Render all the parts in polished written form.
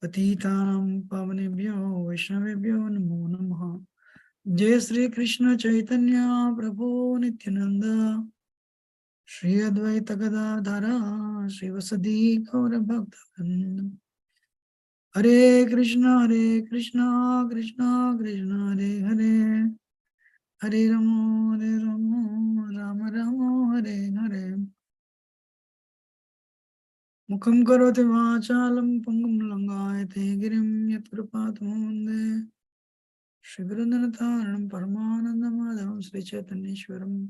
Patitanam pavanebhyo Vaishnavebhyo namo namaha. Jai Sri Krishna Chaitanya Prabhu Nityananda Shri Advaita Gadadhara Shri Vasadi Gaura Bhaktavan. Hare Krishna Krishna Krishna Hare Hare Hare Rama Rama Rama Hare Hare. Mukham karoti vachalam pangam langayate girim yatprapatam Shri Gurundanataranam Paramananda Madhavam Sri Chaitanyeshwaram.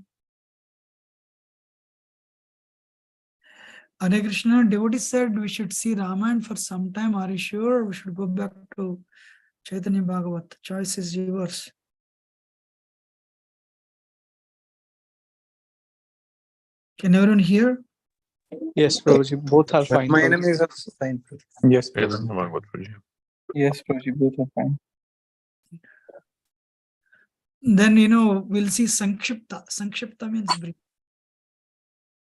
Hare Krishna, devotee said we should see Ramayana for some time. Are you sure? We should go back to Chaitanya Bhagavat. Choice is yours. Can everyone hear? Yes, Prabhuji, both are fine. My Prabhuji. enemy is also fine. Yes, Chaitanya Bhagavat Prabhuji. yes, Prabhuji, both are fine. Then, we'll see Sankshipta. Sankshipta means brief.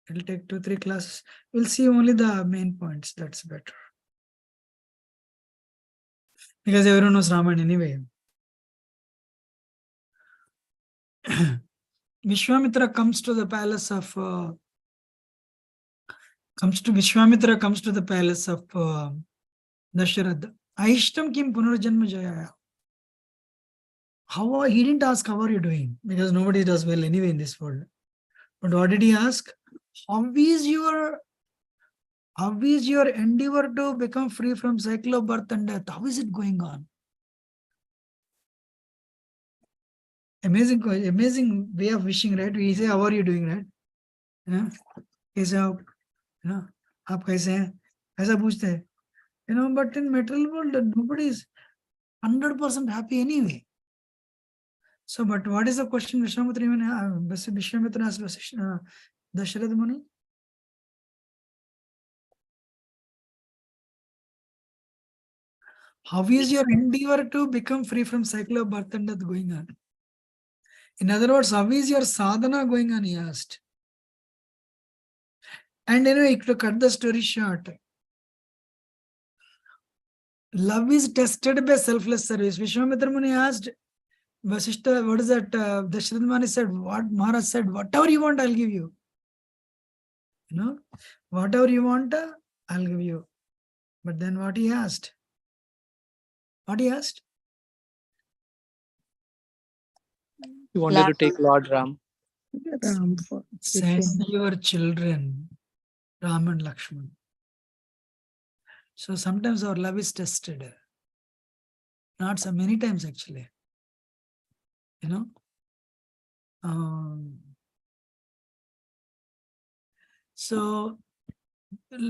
It'll take 2-3 classes. We'll see only the main points. That's better. Because everyone knows Ramayana anyway. Vishwamitra comes to the palace of Vishwamitra comes to the palace of Dasharatha. Aishtam kim punarjanma jayaya. He didn't ask how are you doing, because nobody does well anyway in this world. But what did he ask? How is your endeavor to become free from cycle of birth and death? How is it going on? Amazing way of wishing, right? We say, how are you doing, right? कैसे आप, आप कैसे हैं? ऐसा पूछते हैं, but in material world, nobody is 100% happy anyway. So, but what is the question Vishwamitra asked Dasharatha Muni? How is your endeavor to become free from cycle of birth and death going on? In other words, how is your sadhana going on, he asked. And to cut the story short, love is tested by selfless service. Vishwamitra Muni asked Vasishta, what is that? Dasharatha Muni said, what Maharaj said, whatever you want, I'll give you. Whatever you want, I'll give you. But then what he asked? What he asked? You wanted to take Lord Ram. Send your children, Ram and Lakshman. So sometimes our love is tested. Not so many times actually. So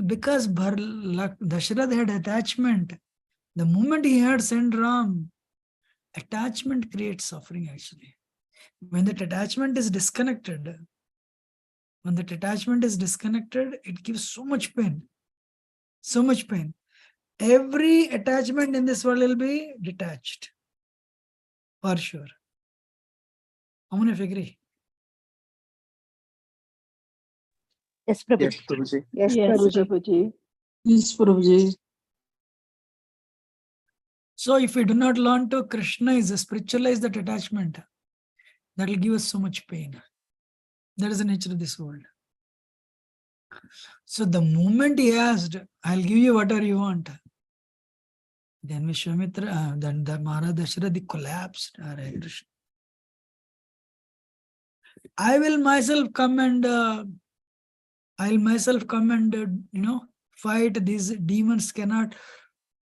because Dasharatha had attachment, the moment he had sent Ram, attachment creates suffering actually. When that attachment is disconnected, it gives so much pain. So much pain. Every attachment in this world will be detached. For sure. How many of you agree? Yes, Prabhuji. Yes, Prabhuji. Yes, Prabhuji. Yes, Prabhuji. So if we do not learn to Krishnaize, spiritualize that attachment, that will give us so much pain. That is the nature of this world. So the moment he asked, I'll give you whatever you want, then Vishwamitra, then the Maharaj Dasharatha collapsed. I will myself come and fight. These demons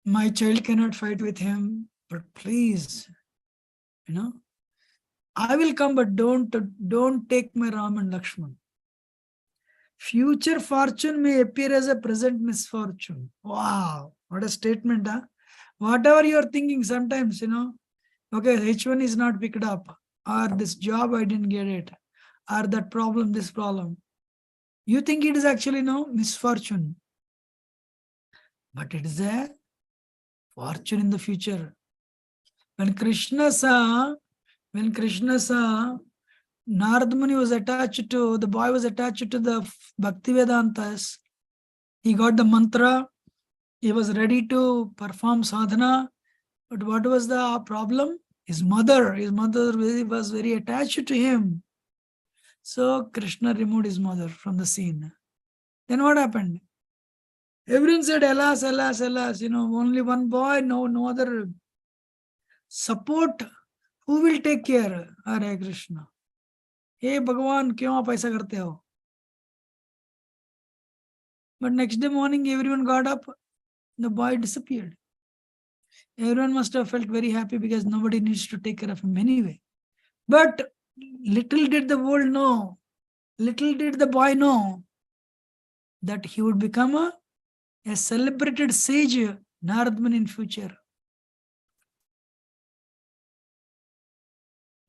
my child cannot fight with him, but please, I will come, but don't take my Ram and Lakshman. Future fortune may appear as a present misfortune. Wow, what a statement, huh? Whatever you're thinking sometimes, okay, H1 is not picked up, or this job I didn't get it, or that problem, this problem. You think it is actually misfortune. But it is a fortune in the future. When Krishna saw Narada Muni was attached to, the boy was attached to the Bhakti Vedantas, he got the mantra, He was ready to perform sadhana, but what was the problem? His mother was very attached to him. So Krishna removed his mother from the scene. Then what happened? Everyone said, alas, alas, alas, only one boy, no other support. Who will take care? Hare Krishna. Hey Bhagavan, kyun aap aisa karte ho? But next day morning, everyone got up, the boy disappeared. Everyone must have felt very happy because nobody needs to take care of him anyway. But little did the world know, little did the boy know that he would become a celebrated sage, Narad Muni, in future.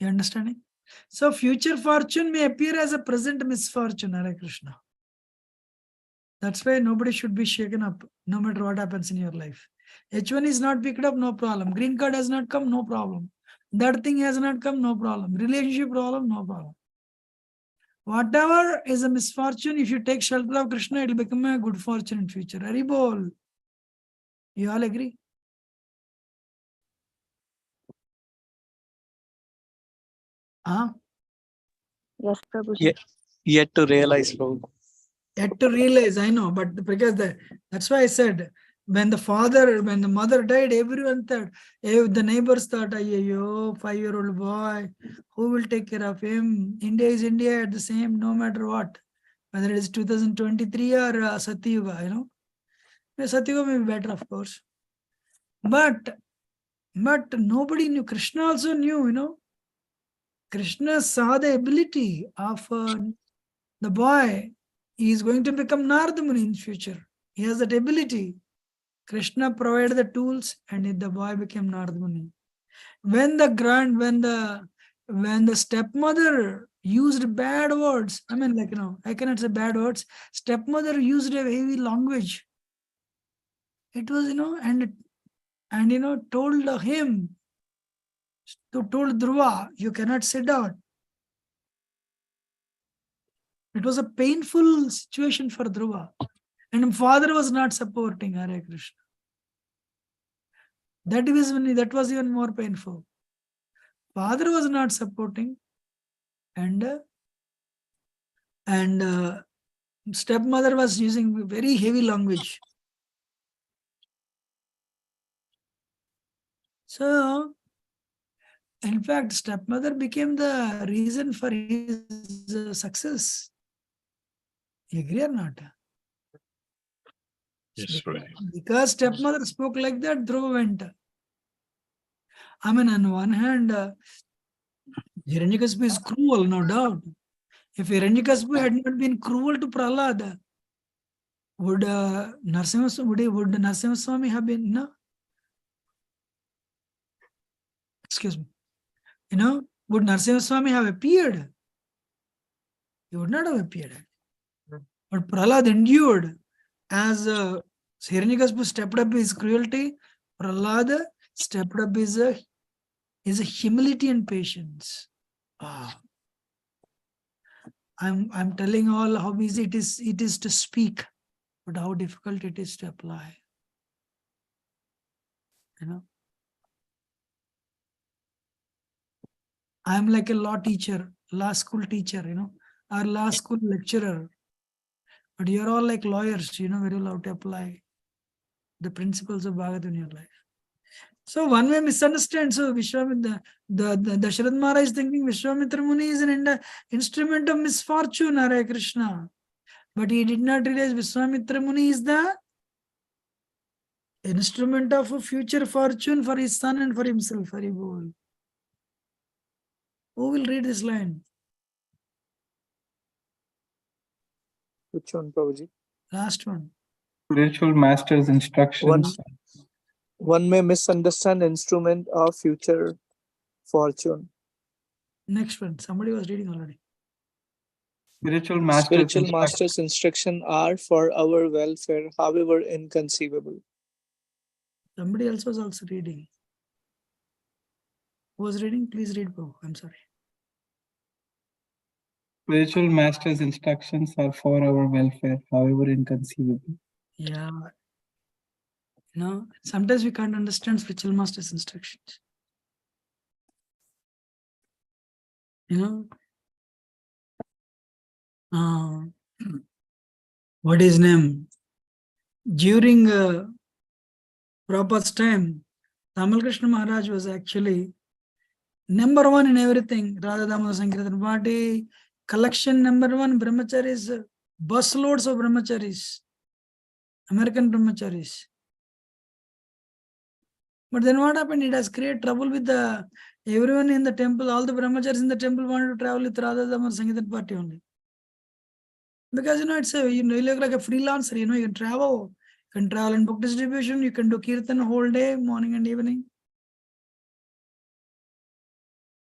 You understanding? So future fortune may appear as a present misfortune, Hare Krishna. That's why nobody should be shaken up, no matter what happens in your life. H1 is not picked up, no problem. Green card has not come, no problem. That thing has not come, no problem. Relationship problem, no problem. Whatever is a misfortune, if you take shelter of Krishna, it will become a good fortune in future. Haribol. You all agree? Huh? Yes, Prabhuji. Yet, yet to realize, Prabhu. Yet to realize, I know, but because that's why I said, when the mother died, everyone thought, the neighbors thought, yo, 5-year-old boy, who will take care of him? India is India at the same, no matter what. Whether it is 2023 or Satyuga, Satyuga may be better, of course. But nobody knew. Krishna also knew, Krishna saw the ability of the boy. He is going to become Narada Muni in future. He has that ability. Krishna provided the tools, and the boy became Narada Muni. When the stepmother used bad words, I cannot say bad words. Stepmother used a heavy language. It was, told him, told Dhruva, you cannot sit down. It was a painful situation for Dhruva. And father was not supporting Hare Krishna. That was even more painful. Father was not supporting, and stepmother was using very heavy language. So, in fact, stepmother became the reason for his success. You agree or not? Yes, right. Because stepmother spoke like that, Dhruva went. On one hand, Hiranyakasipu is cruel, no doubt. If Hiranyakasipu had not been cruel to Prahlad, would Narasimha Swami have been, no? Excuse me. Would Narasimha Swami have appeared? He would not have appeared. But Prahlad endured. As Hiranyakasipu stepped up his cruelty, Prahlad stepped up his humility and patience. I'm telling all how easy it is to speak, but how difficult it is to apply. I'm like a law teacher, law school teacher, or law school lecturer. But you're all like lawyers, very well how to apply the principles of Bhagavatam in your life. So one may misunderstand. So Vishwamitra, the Dasharatha Maharaj is thinking Vishwamitra Muni is an instrument of misfortune, Hare Krishna. But he did not realize Vishwamitra Muni is the instrument of a future fortune for his son and for himself. Haribol. Who will read this line? Which one, Prabhuji? Last one. Spiritual master's instructions. One may misunderstand instrument of future fortune. Next one. Somebody was reading already. Spiritual master's instruction are for our welfare, however inconceivable. Somebody else was also reading. Who was reading? Please read, Prabhu. I'm sorry. Spiritual master's instructions are for our welfare, however inconceivable. Yeah. Sometimes we can't understand spiritual master's instructions. What is name? During Prabhupada's time, Tamal Krishna Maharaj was actually number one in everything. Radha Damodar Sankirtan Party, collection number one, brahmacharis, busloads of brahmacharis, American brahmacharis. But then what happened? It has created trouble with everyone in the temple. All the brahmacharis in the temple wanted to travel with Radha Damodar Sankirtan Party only. Because it's you look like a freelancer, you can travel. You can travel and book distribution, you can do kirtan whole day, morning and evening.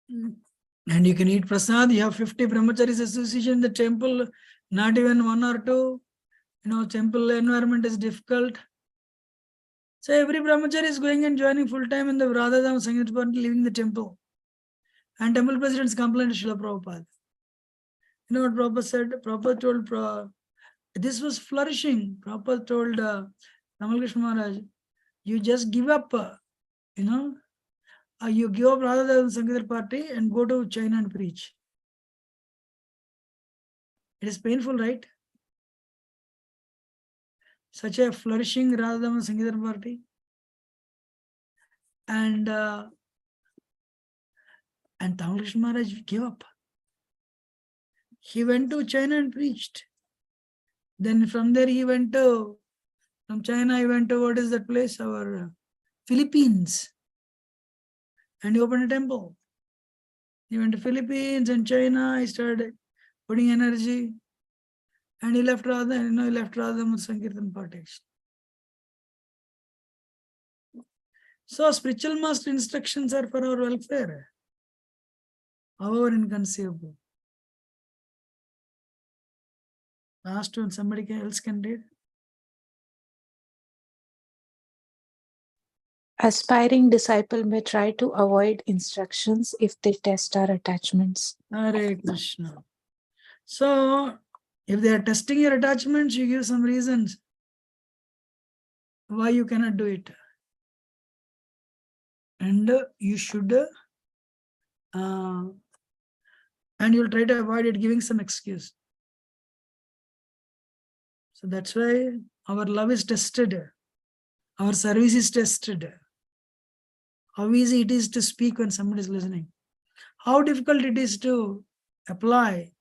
And you can eat prasad. You have 50 brahmacharis association in the temple, not even one or two. Temple environment is difficult. So every brahmachari is going and joining full time in the Radha Damodar Sankirtan Party, leaving the temple. And temple presidents complained to Srila Prabhupada. You know what Prabhupada said? Prabhupada told, this was flourishing. Prabhupada told Tamal Krishna Maharaj, you just give up, you give up Radha Damodar Sankirtan Party and go to China and preach. It is painful, right? Such a flourishing Radha Damodar Sankirtan Party. And Tamal Krishna Maharaj gave up. He went to China and preached. Then from there from China he went to, what is that place? Our Philippines. And he opened a temple. He went to Philippines and China. He started putting energy. And he left Radha Damodar Sankirtan Party. So spiritual master instructions are for our welfare. However inconceivable. Last one, somebody else can read. Aspiring disciple may try to avoid instructions if they test our attachments. Hare Krishna. So, if they are testing your attachments, you give some reasons why you cannot do it. And you should, and you'll try to avoid it, giving some excuse. So that's why our love is tested. Our service is tested. How easy it is to speak when somebody is listening. How difficult it is to apply.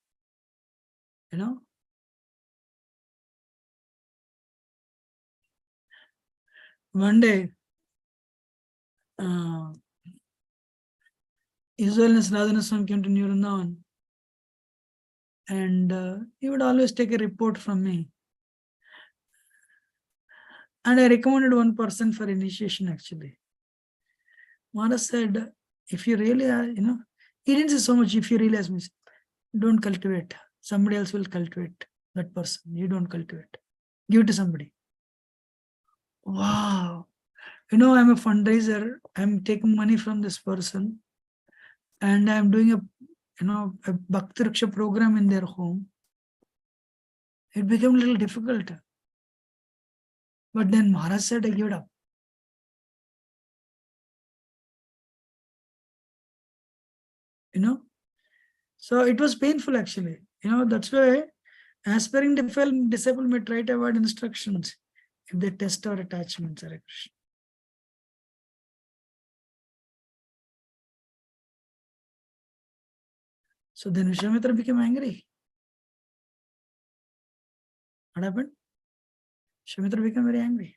One day, His Holiness Radhana Swami came to New Vrindavan, and he would always take a report from me. And I recommended one person for initiation actually. Maharaj said, if you really are, he didn't say so much, if you really ask me, don't cultivate. Somebody else will cultivate that person. You don't cultivate. Give it to somebody. Wow. I'm a fundraiser. I'm taking money from this person. And I'm doing a Bhakti Raksha program in their home. It became a little difficult. But then Maharaj said, I give it up. So it was painful actually. That's why aspiring disciple may try to avoid instructions if they test our attachments. Hare Krishna. So then Vishwamitra became angry. What happened? Vishwamitra became very angry.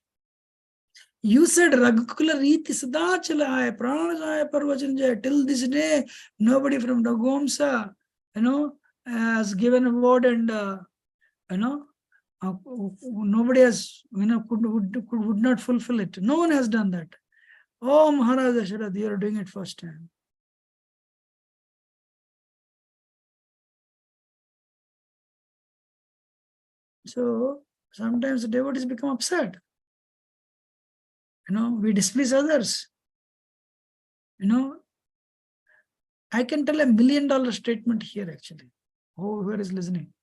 You said Raghukula Riti Sada Chala Hai, Pranajaya Parvachan Jaya. Till this day, nobody from Raghuvamsa, has given a word, and nobody has, would not fulfill it. No one has done that. Oh, Maharaj Dasharatha, you are doing it first time. So sometimes the devotees become upset. We displease others. I can tell $1 million statement here actually. Whoever is listening.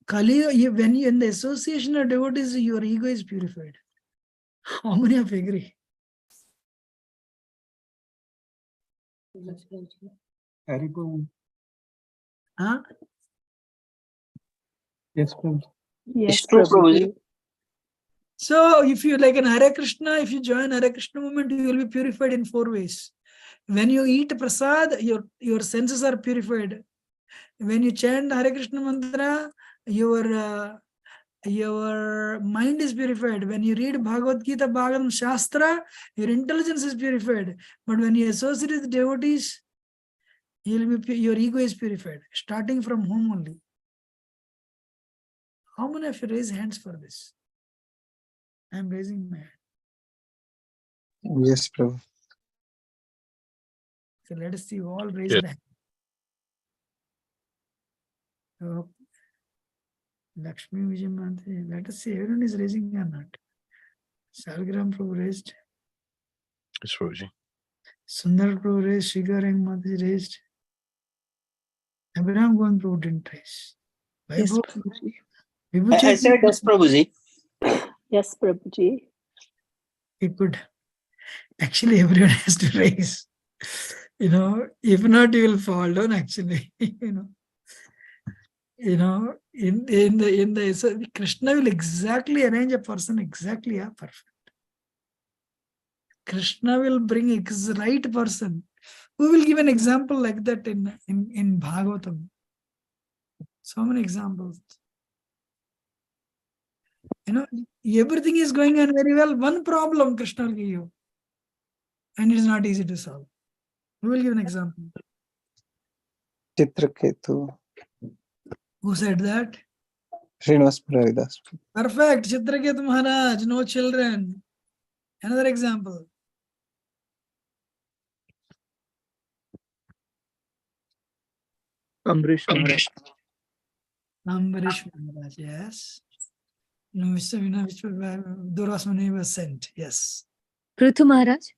Kali, when you in the association of devotees, your ego is purified. How many of you agree? Haribo. Huh? Yes, Prabhuji. Yes, true, Prabhuji. So if you like in Hare Krishna, if you join Hare Krishna movement, you will be purified in 4 ways. When you eat prasad, your senses are purified. When you chant Hare Krishna mantra, your mind is purified. When you read Bhagavad Gita, Bhagavatam, Shastra, your intelligence is purified. But when you associate with devotees, your ego is purified, starting from home only. How many of you raise hands for this? I am raising my hand. Yes, Prabhu. So let us see, all raise Yes. the hand. So, Lakshmi Vijay Mantri, let us see, everyone is raising or not. Salgram Prabhu raised, Yes, Prabhuji. Sundar Prabhu raised, Shigarang Mataji raised, Abraham Govind Prabhu didn't raise. Yes, Vaibhav, Prabhuji. Vibhuti, said yes, Prabhuji. Yes, Prabhuji. he could. Actually, everyone has to raise. If not, you will fall down. Actually, in the so Krishna will exactly arrange a person exactly perfect. Krishna will bring right person. We will give an example like that in Bhagavatam. So many examples. Everything is going on very well. One problem Krishna will give you, and it is not easy to solve. We will give an example. Chitraketu. Who said that? Srinivas Muralidas. Perfect. Chitraketu Maharaj, no children. Another example. Amrish Maharaj. Ambarish Maharaj, yes. No, Durasmani was sent, yes. Prithu Maharaj,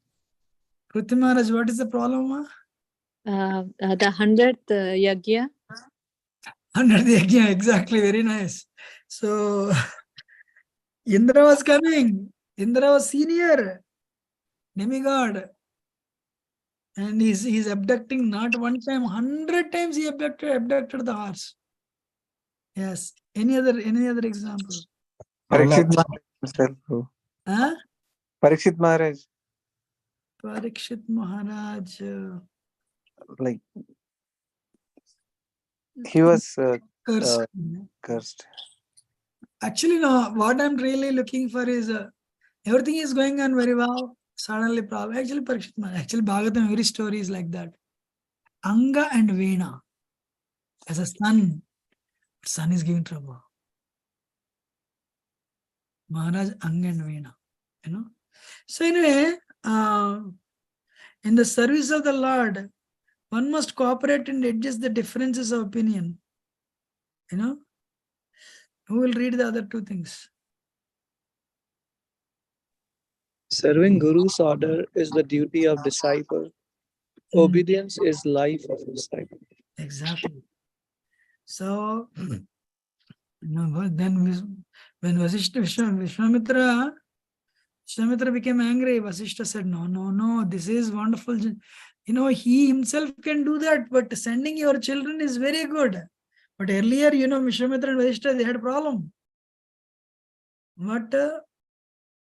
Pruthi Maharaj, what is the problem? the 100th yagya. 100 yajna, exactly, very nice. So, Indra was coming. Indra was senior, demigod. And he's abducting not one time, 100 times he abducted the horse. Yes. Any other example? Parikshit Maharaj himself, Prabhu. Huh? Parikshit Maharaj, Parikshit Maharaj. like, he was Cursed. cursed. Actually, no, what I'm really looking for is everything is going on very well. Suddenly, problem. Actually, Parikshit Maharaj. Actually, Bhagavatam, every story is like that. Anga and Veena. As a son is giving trouble. Maharaj, Anga and Veena. So anyway, in the service of the Lord, one must cooperate and adjust the differences of opinion. Who will read the other two things? Serving Guru's order is the duty of disciple. Obedience is life of disciple. Exactly. So, then when Vishwamitra became angry, Vasishtha said, no, this is wonderful. He himself can do that, but sending your children is very good. But earlier, Vishwamitra and Vasishtha, they had a problem. But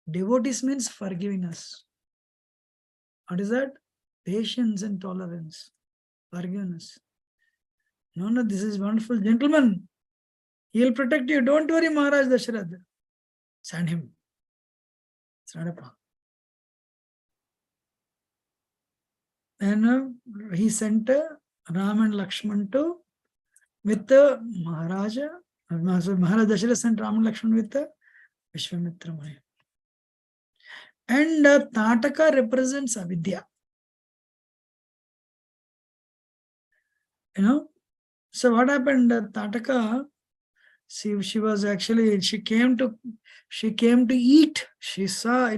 devotees means forgiveness. What is that? Patience and tolerance. Forgiveness. No, this is wonderful. Gentlemen, he will protect you. Don't worry, Maharaj Dasharatha. Send him. It's not a problem. And he sent Ram and Lakshman to with Maharaja. Maharaj Dasharatha sent Ram and Lakshman with Vishwamitra Muni. And Tataka represents avidya. So what happened? Tataka, she was actually, she came to eat. She saw,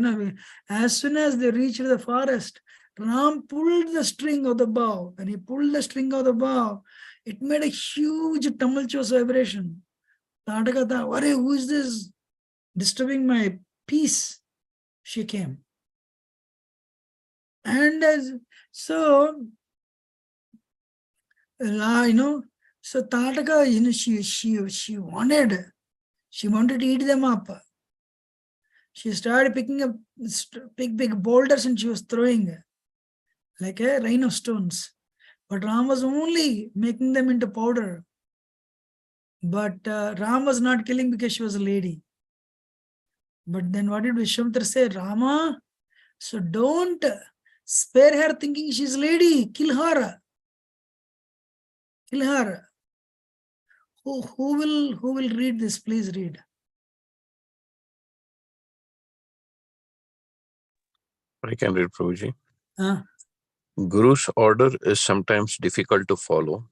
as soon as they reached the forest, Ram pulled the string of the bow. When he pulled the string of the bow, it made a huge tumultuous vibration. Tataka thought, who is this disturbing my peace? she came. And so, so Tataka, she wanted to eat them up. She started picking up big boulders and she was throwing like a rain of stones. But Ram was only making them into powder. But Ram was not killing because she was a lady. But then what did Vishwamitra say? Rama, so don't spare her thinking she's a lady. Kill her. Kill her. Who will read this? Please read. I can read, Prabhuji. Huh? Guru's order is sometimes difficult to follow,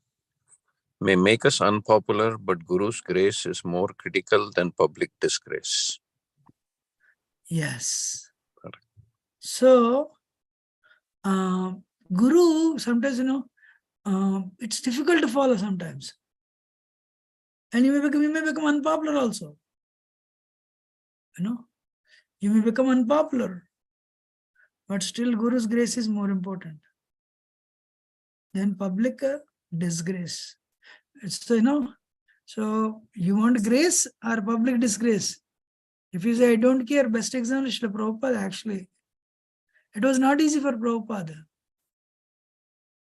may make us unpopular, but Guru's grace is more critical than public disgrace. Yes. Correct. So, Guru, sometimes, it's difficult to follow sometimes. And you may become unpopular also. You may become unpopular. But still, Guru's grace is more important than public disgrace. So, so you want grace or public disgrace? If you say, I don't care, best example is Srila Prabhupada actually. It was not easy for Prabhupada.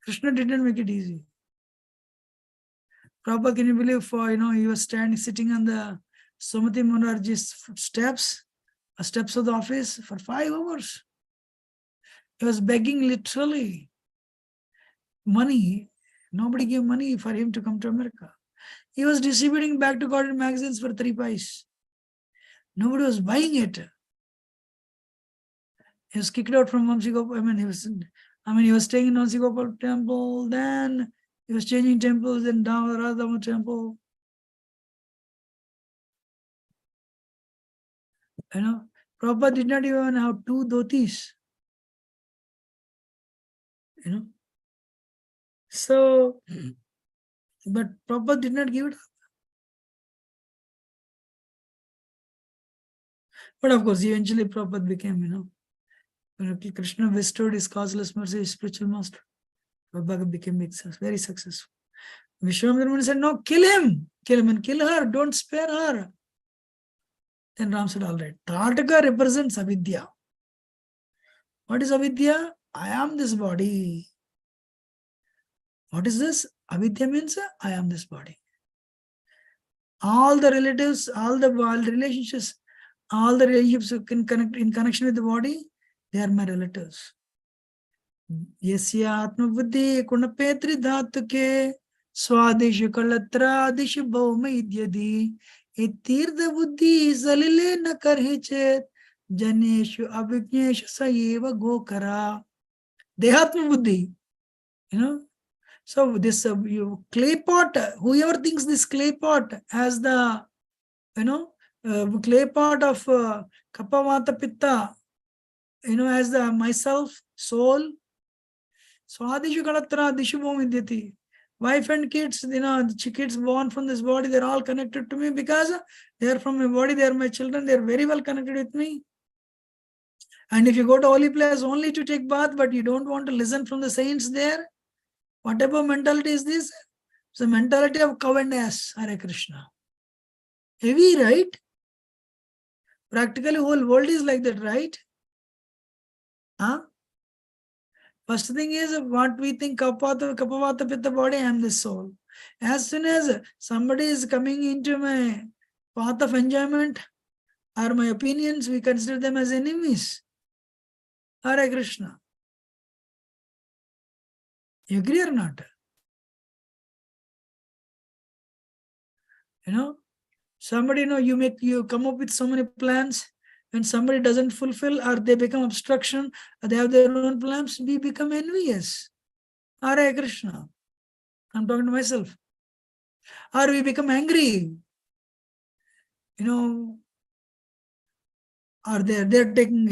Krishna didn't make it easy. Prabhupada, can you believe, he was sitting on the Sumati Monarji's steps of the office for 5 hours. He was begging literally money. Nobody gave money for him to come to America. He was distributing back to God magazines for 3 pice. Nobody was buying it. He was kicked out from Vamsi Gopal. He was staying in Vamsi Gopal temple, then he was changing temples in Radhama temple. Prabhupada did not even have 2 dhotis. So, but Prabhupada did not give it up. But of course, eventually Prabhupada became, Krishna bestowed his causeless mercy, his spiritual master. Prabhupada became very successful. Vishwamitra said, no, kill him and kill her, don't spare her. Then Ram said, all right. Tataka represents avidya. What is avidya? I am this body. What is this? Avidya means I am this body. All the relatives, all the relationships in connection with the body, they are my relatives. Yasya atma buddhi kunapetri dhatuke swadishu kalatradishu bhauma idyadi itirtha buddhi salile na karhichet janeshu abhijneshu sayeva gokara. Dehatma buddhi. So this clay pot, whoever thinks this clay pot has the, clay pot of kapavata pitta, as the myself, soul, swadishu kalatra dishu bhaumidyati. Wife and kids, the kids born from this body, they're all connected to me because they are from my body, they are my children, they're very well connected with me. And if you go to holy place only to take bath, but you don't want to listen from the saints there, what type of mentality is this? It's the mentality of cow and ass, Hare Krishna. Heavy, right? Practically whole world is like that, right? First thing is what we think, kapavata pitta body, I am the soul. As soon as somebody is coming into my path of enjoyment or my opinions, we consider them as enemies. Hare Krishna. You agree or not? Somebody, you come up with so many plans. When somebody doesn't fulfill or they become obstruction, or they have their own plans, we become envious. Hare Krishna. I'm talking to myself. Or we become angry. Or they're taking,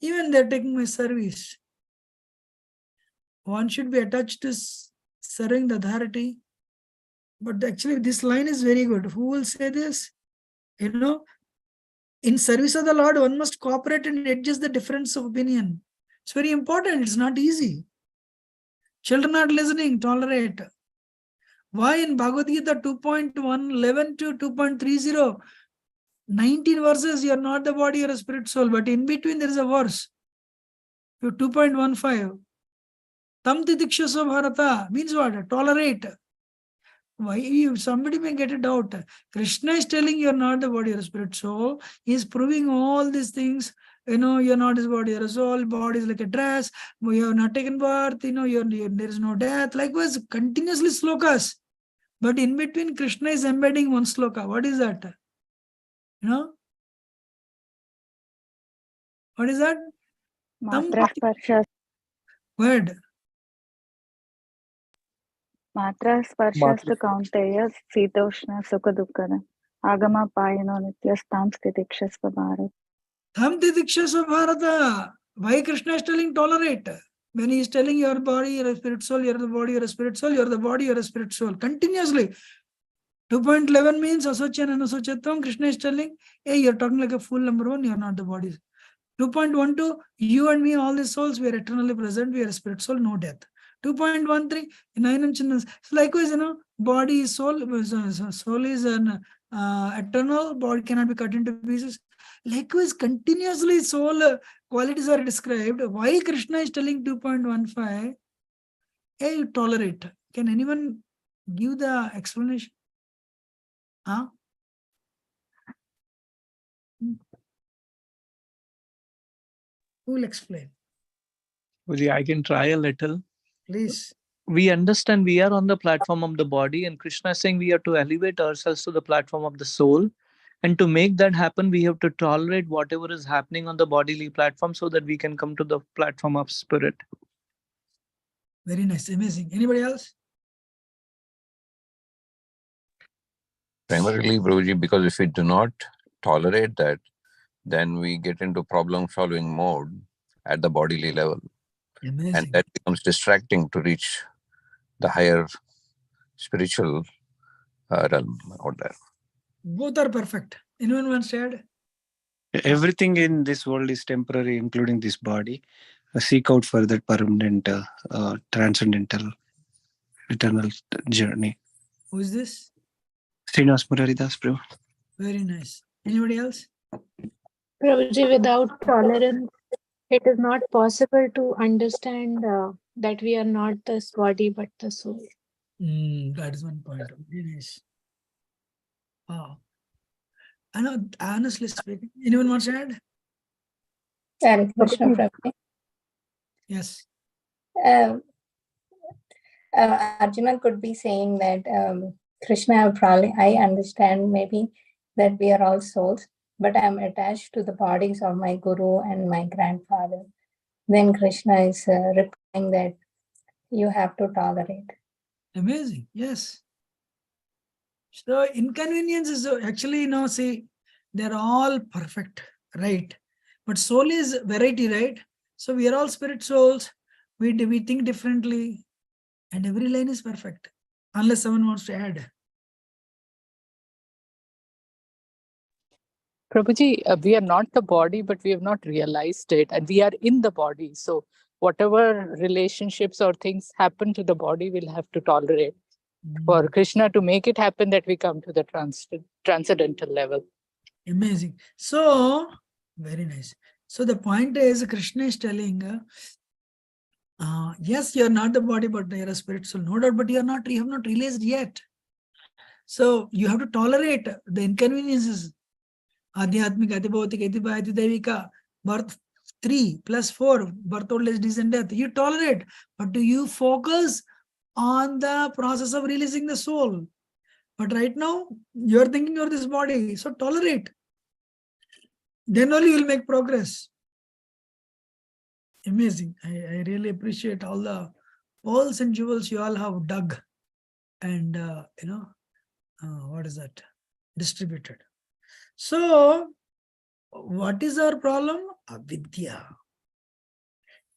even they're taking my service. One should be attached to serving the authority. But actually, this line is very good. Who will say this? In service of the Lord, one must cooperate and adjust the difference of opinion. It's very important. It's not easy. Children not listening, tolerate. Why in Bhagavad Gita 2.1, 11 to 2.30, 19 verses, you are not the body, you are a spirit soul. But in between, there is a verse. 2.15. Tam tidikshaso bharata means what? Tolerate. Why? Somebody may get a doubt. Krishna is telling you are not the body, you are a spirit soul. He is proving all these things. You're not his body, you're a soul. Body is like a dress. You have not taken birth. There is no death. Likewise, continuously slokas. But in between, Krishna is embedding one sloka. What is that? What is that? Matra sparsha. Word. Matra sparshasta kaunteya sitoshna sukha dukkana. Agama payano nityastam stitikshasva bharat. Tham tidikshaso bharata. Why Krishna is telling tolerate? When he is telling your body, you're a spirit soul, you're the body, you're a spirit soul, you're the body, you're a spirit soul. Continuously. 2.11 means asochan and asochatvam. Krishna is telling, hey, you're talking like a fool, number one, you're not the body. 2.12, you and me, all the souls, we are eternally present, we are a spirit soul, no death. 2.13, so likewise, body is soul, soul is an eternal, body cannot be cut into pieces. Likewise, continuously soul qualities are described. Why Krishna is telling 2.15? Hey, you tolerate. Can anyone give the explanation? Huh? Who will explain? I can try a little. Please. We understand we are on the platform of the body, and Krishna is saying we have to elevate ourselves to the platform of the soul. And to make that happen, we have to tolerate whatever is happening on the bodily platform so that we can come to the platform of spirit. Very nice. Amazing. Anybody else? Primarily, Prabhuji, because if we do not tolerate that, then we get into problem-solving mode at the bodily level. Amazing. And that becomes distracting to reach the higher spiritual realm out there. Both are perfect. Anyone wants to add? Everything in this world is temporary, including this body. Seek out for that permanent, transcendental, eternal journey. Who is this? Srinivas Muraridas, Prabhu. Very nice. Anybody else? Prabhuji, without tolerance, it is not possible to understand that we are not this body but the soul. That is one point. Very nice. Wow. I know, honestly speaking, anyone wants to add? Hare Krishna, Prabhuji. Yes. Arjuna could be saying that Krishna, probably, I understand maybe that we are all souls, but I'm attached to the bodies of my guru and my grandfather. Then Krishna is replying that you have to tolerate. Amazing. Yes. So inconvenience is actually, see, they're all perfect, right? But soul is variety, right? So we are all spirit souls. We think differently. And every line is perfect. Unless someone wants to add. Prabhuji, we are not the body, but we have not realized it, and we are in the body. So whatever relationships or things happen to the body, we'll have to tolerate. For Krishna to make it happen, that we come to the transcendental level. Amazing. So, very nice. So the point is, Krishna is telling, yes, you are not the body, but you are a spirit soul. No doubt, but you have not realized yet. So you have to tolerate the inconveniences. Adhyatmik, Adibhautik, Adivika, birth 3 plus 4, birth, old age, disease, and death. You tolerate, but do you focus on the process of releasing the soul? But right now, you're thinking you're this body, so tolerate. Then only you'll make progress. Amazing. I really appreciate all the pearls and jewels you all have dug and, what is that? Distributed. So, what is our problem? Avidya.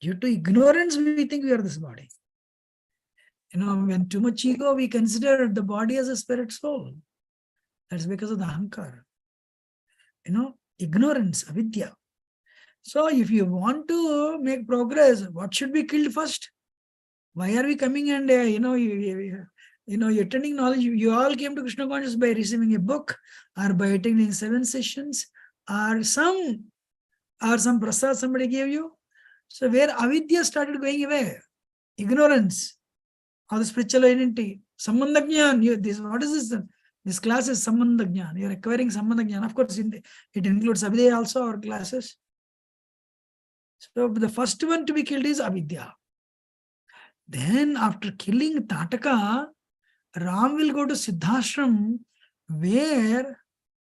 Due to ignorance, we think we are this body. When too much ego, we consider the body as a spirit soul. That's because of the ahankara. Ignorance, avidya. So if you want to make progress, what should be killed first? Why are we coming and you're attending knowledge? You all came to Krishna consciousness by receiving a book, or by attending 7 sessions, or some prasad somebody gave you. So where avidya started going away, ignorance of the spiritual identity, sambandha jnana. What is this? This class is sambandha jnana. You're acquiring sambandha jnana. Of course, it includes abhidaya also, our classes. So the first one to be killed is avidya. Then after killing Tataka, Ram will go to Siddhashram, where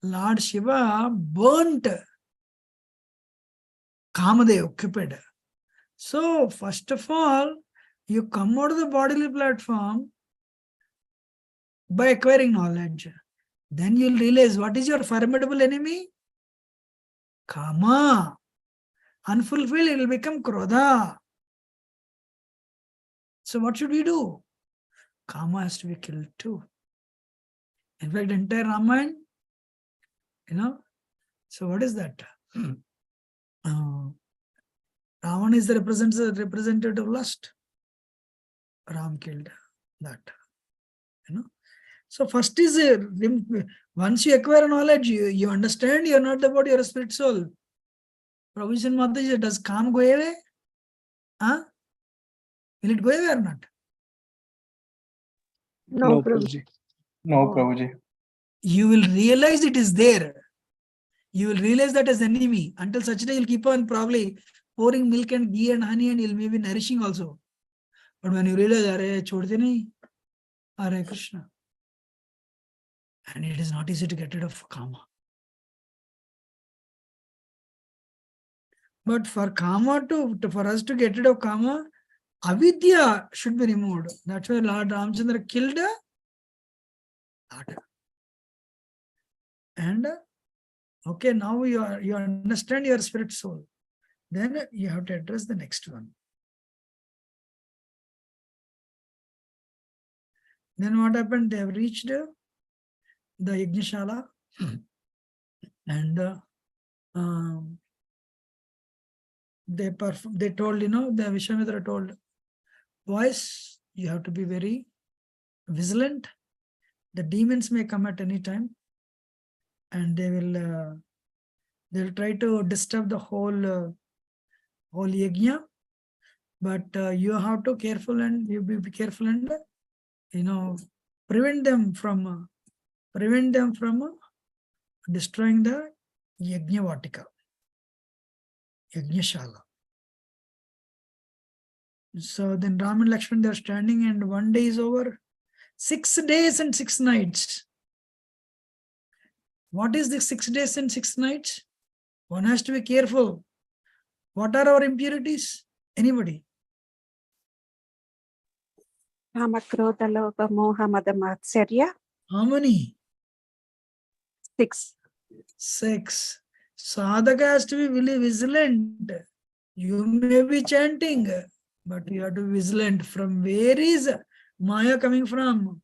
Lord Shiva burnt Kamadev, Cupid. So first of all, you come out of the bodily platform by acquiring knowledge. Then you'll realize what is your formidable enemy? Kama. Unfulfilled, it will become Krodha. So what should we do? Kama has to be killed too. In fact, entire Ramayana, so what is that? Ravan is the representative of lust. Ram killed that. So first is, once you acquire knowledge, you understand you're not the body, you're a spirit soul. Provision Mataji, does Kam go away? Huh? Will it go away or not? No, Prabhuji. No, Prabhuji. You will realize it is there. You will realize that as enemy. Until such a day, you'll keep on probably pouring milk and ghee and honey, and you'll maybe nourishing also. But when you realize, Are chhodte nahi, Hare Krishna. And it is not easy to get rid of Kama. But for Kama for us to get rid of Kama, avidya should be removed. That's why Lord Ramchandra killed Lord. And okay, now you understand your spirit soul. Then you have to address the next one. Then what happened? They have reached the Yajnashala, and they told, the Vishwamitra told, boys, you have to be very vigilant. The demons may come at any time, and they'll try to disturb the whole yajna. But you have to careful, and you be careful, and prevent them from destroying the yajna vatika, Yajnashala. So then Ram and Lakshman, they're standing, and one day is over. 6 days and 6 nights. What is the 6 days and 6 nights? One has to be careful. What are our impurities? Anybody? Kamakrodha, Lobha, Moha, Mada, Matsarya. How many? 6. 6. Sadhaka has to be really vigilant. You may be chanting, but you have to be vigilant. From where is Maya coming from?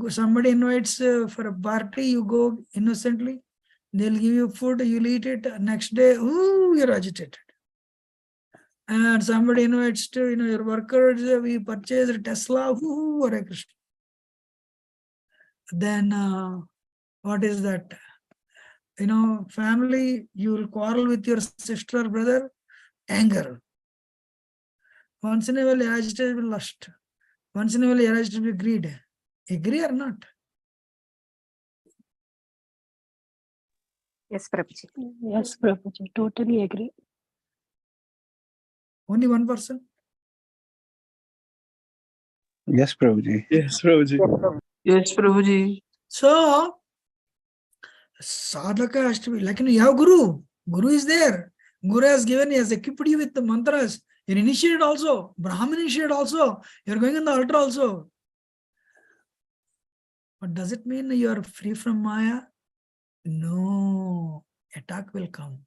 Somebody invites for a party, you go innocently. They'll give you food, you'll eat it. Next day, you're agitated. And somebody invites to, your workers, we purchase a Tesla, Hare Krishna. Then what is that? Family, you will quarrel with your sister or brother, anger. Once in a while, you're agitated with lust. Once in a while, you're agitated with greed. Agree or not? Yes, Prabhuji. Yes, Prabhuji, totally agree. Only one person? Yes, Prabhuji. Yes, Prabhuji. Yes, Prabhuji. So, sadhaka has to be like, you have Guru. Guru is there. Guru has equipped you with the mantras. You're initiated also. Brahmin initiated also. You're going on the altar also. But does it mean you are free from Maya? No. Attack will come.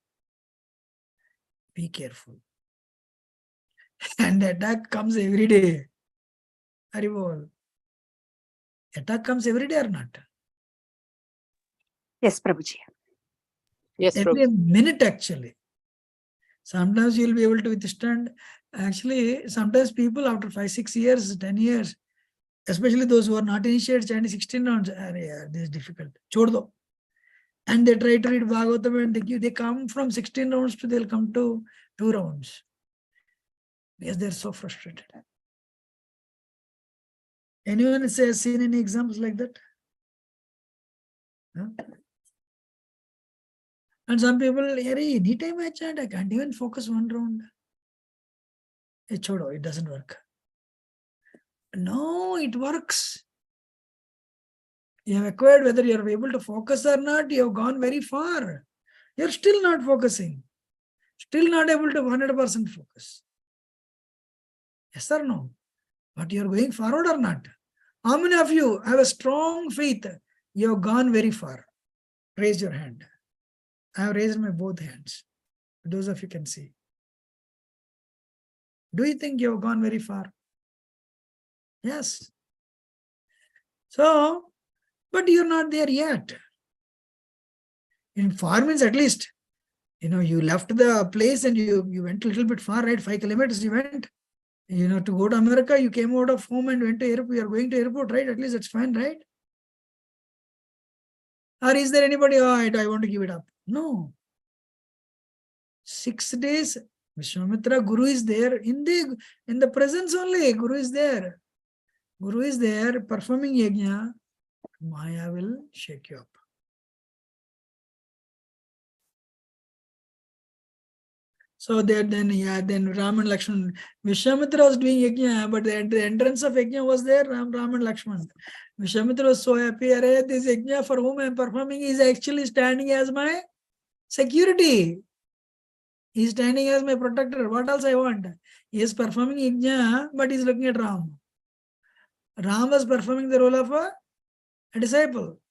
Be careful. And the attack comes every day. Haribol. Attack comes every day or not? Yes, Prabhuji. Yes, Every Prabhuji. minute actually. Sometimes you'll be able to withstand. Actually, sometimes people after 5, 6 years, 10 years, especially those who are not initiated, Chinese 16 rounds, this is difficult. Chod do. And they try to read Bhagavatam and they come from 16 rounds to they'll come to 2 rounds. Because they're so frustrated. Anyone has seen any examples like that? Huh? And some people, anytime I chant, I can't even focus 1 round. It doesn't work. No, it works. You have acquired, whether you are able to focus or not, you have gone very far. You're still not focusing. Still not able to 100% focus. Yes or no? But you're going forward or not? How many of you have a strong faith? You have gone very far. Raise your hand. I have raised my both hands. Those of you can see. Do you think you have gone very far? Yes. So, but you're not there yet. In far means at least, you left the place and you went a little bit far, right? 5 kilometers you went. To go to America, you came out of home and went to airport. You are going to airport, right? At least that's fine, right? Or is there anybody, I want to give it up? No. 6 days, Vishwamitra, Guru is there. In the presence only, Guru is there. Guru is there performing yajna. Maya will shake you up. So then Ram and Lakshman, Vishwamitra was doing yajna, but the entrance of yajna was there, Ram and Lakshman. Vishwamitra was so happy, this yajna for whom I am performing is actually standing as my security. He is standing as my protector. What else I want? He is performing yajna, but he is looking at Ram. Ram was performing the role of a disciple.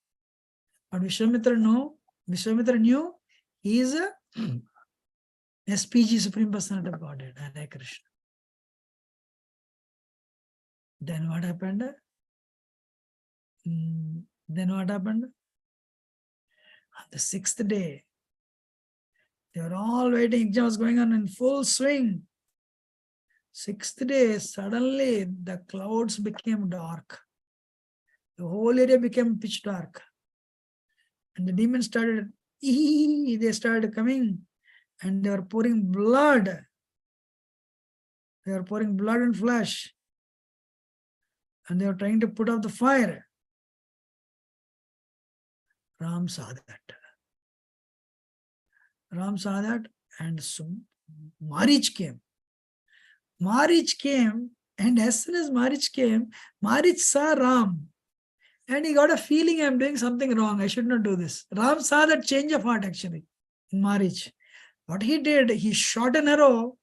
But Vishwamitra knew he is a SPG, Supreme Personality of Godhead, Hare Krishna. Then what happened? On the 6th day, they were all waiting. Exam was going on in full swing. 6th day, suddenly the clouds became dark. The whole area became pitch dark. And the demons started, they started coming and they were pouring blood. They were pouring blood and flesh. And they were trying to put out the fire. Ram saw that. And Marich came. And as soon as Marich came, Marich saw Ram. And he got a feeling, I'm doing something wrong. I should not do this. Ram saw that change of heart actually in Marich. What he did, he shot an arrow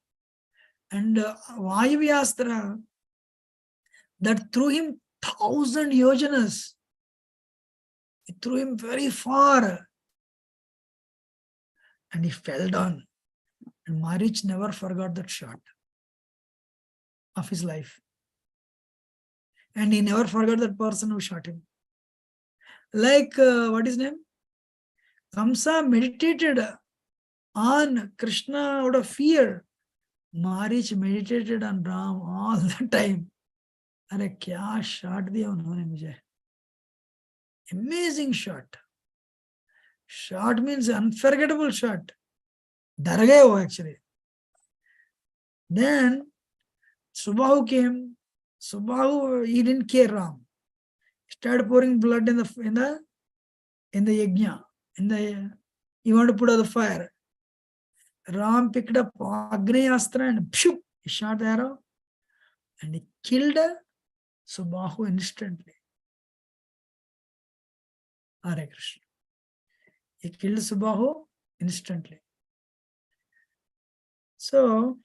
and Vayuvyastra that threw him 1,000 yojanas. It threw him very far. And he fell down. And Marich never forgot that shot of his life. And he never forgot that person who shot him. Like, what is his name? Kamsa meditated on Krishna out of fear. Marich meditated on Ram all the time. अरे क्या shot दिया उन्होंने मुझे. Amazing shot. Shot means unforgettable shot. डर गए वो actually. Then Subahu came. Subahu, he didn't care Ram. He started pouring blood in the yajna. He wanted to put out the fire. Ram picked up Agnyastra and pshuk, he shot the arrow and he killed Subahu instantly. Hare Krishna. He killed Subahu instantly. So,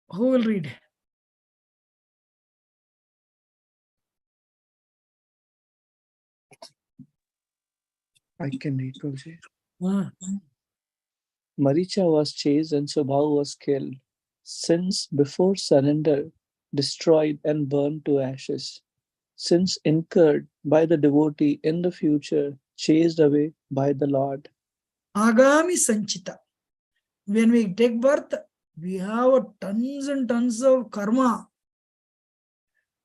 who will read? I can read, Prabhuji. Ah. Maricha was chased and Subhahu was killed. since before surrender, destroyed and burned to ashes, since incurred by the devotee in the future, chased away by the Lord. Agami Sanchita. When we take birth, we have tons and tons of karma.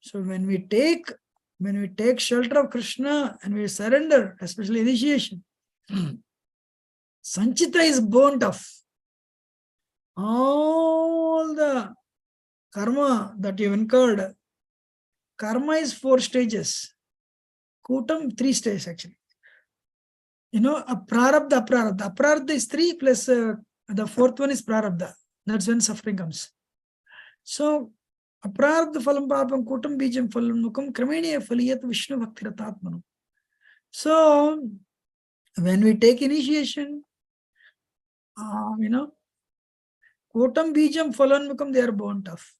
So when we take shelter of Krishna and we surrender, especially initiation, Sanchita is burnt off. All the karma that you've incurred, karma is 4 stages. Kutam, 3 stages actually. You know, a prarabdha, aprarabdha. Aprarabdha is 3 plus the 4th one is prarabdha. That's when suffering comes. So, aprarabdha phalam papam kutam bijam phalam nukam kramene phaliyat Vishnu bhakti ratatmanu. So, when we take initiation, you know, kutam bijam phalam nukam, they are burnt off.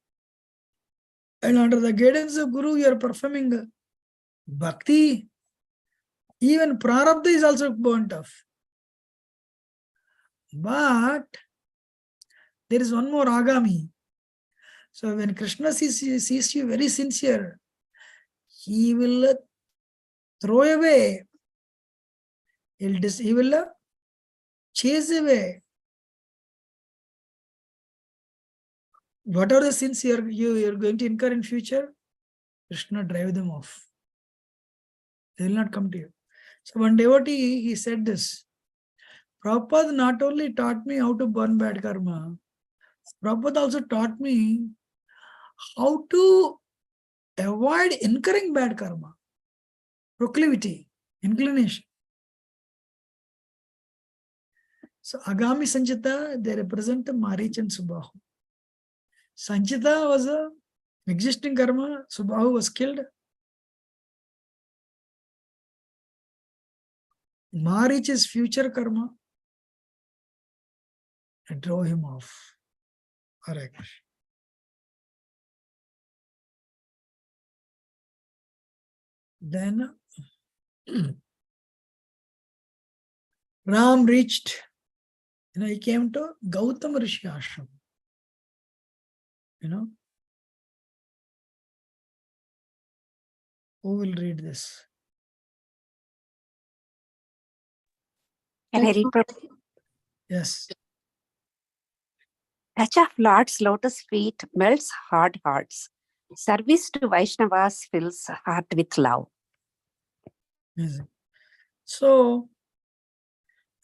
And under the guidance of Guru, you are performing bhakti. Even prarabdha is also burnt off. But there is one more agami. So when Krishna sees you very sincere, he will throw away. He will chase away what are the sins you are going to incur in future. Krishna drive them off. They will not come to you. So one devotee, he said this: Prabhupada not only taught me how to burn bad karma, Prabhupada also taught me how to avoid incurring bad karma, proclivity, inclination. So Agami Sanchita, they represent Marich and Subahu. Sanchita was a existing karma, Subahu was killed. Marich is future karma. I drove him off. Hare Krishna. Then Ram reached, he came to Gautam Rishi Ashram. Who will read this? Can I read, Prabhu? Yes. Touch of Lord's lotus feet melts hard hearts. Service to Vaishnavas fills heart with love. Amazing. So,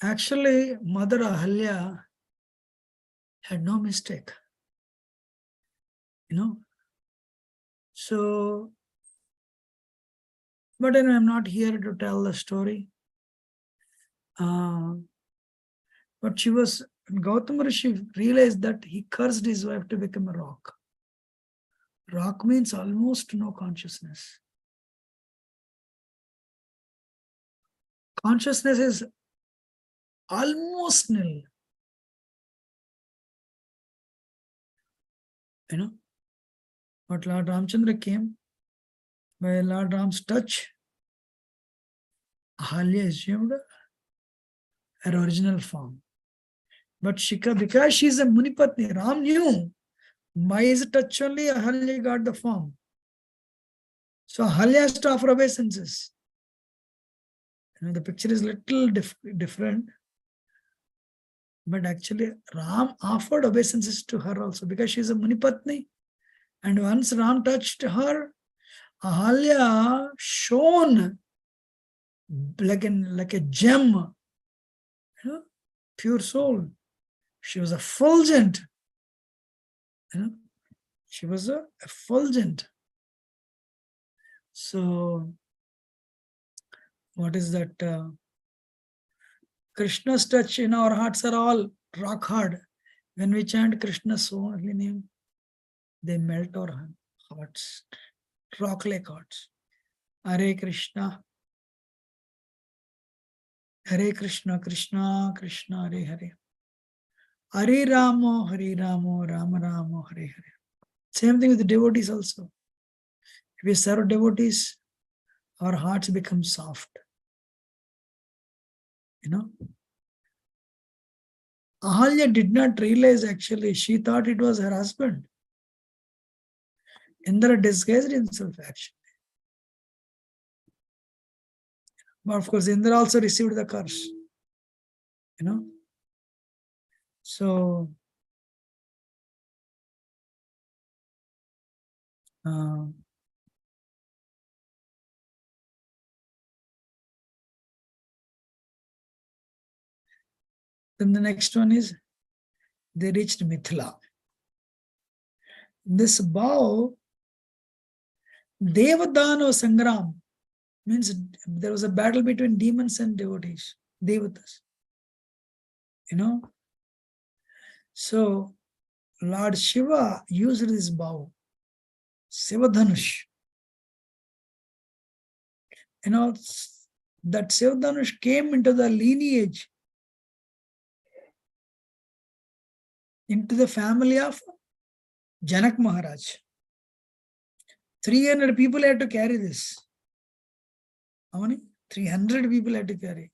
actually, Mother Ahalya had no mistake. So, but I'm not here to tell the story. But Gautam Rishi realized that he cursed his wife to become a rock. Rock means almost no consciousness. Consciousness is almost nil. But Lord Ramchandra came. By Lord Ram's touch, Ahalya assumed her original form. But because she is a Munipatni, Ram knew by his touch only Ahalya got the form. So Ahalya has to offer obeisances. The picture is little different. But actually, Ram offered obeisances to her also because she is a Munipatni. And once Ram touched her, Ahalya shone like a gem, pure soul. She was effulgent. She was effulgent. So, what is that? Krishna's touch in our hearts are all rock hard. When we chant Krishna's holy name, they melt our hearts, rock like hearts. Hare Krishna. Hare Krishna, Krishna, Krishna, Hare Hare. Hare Rama, Rama Rama, Hare Hare. Same thing with the devotees also. If we serve devotees, our hearts become soft. Ahalya did not realize actually. She thought it was her husband. Indra disguised himself actually. But of course, Indra also received the curse. So then the next one is they reached Mithila. This bow, Devadano Sangram, means there was a battle between demons and devotees, devatas. So Lord Shiva used this bow, Sivadhanush. That Sivadhanush came into the lineage, into the family of Janak Maharaj. 300 people had to carry this. How many? 300 people had to carry.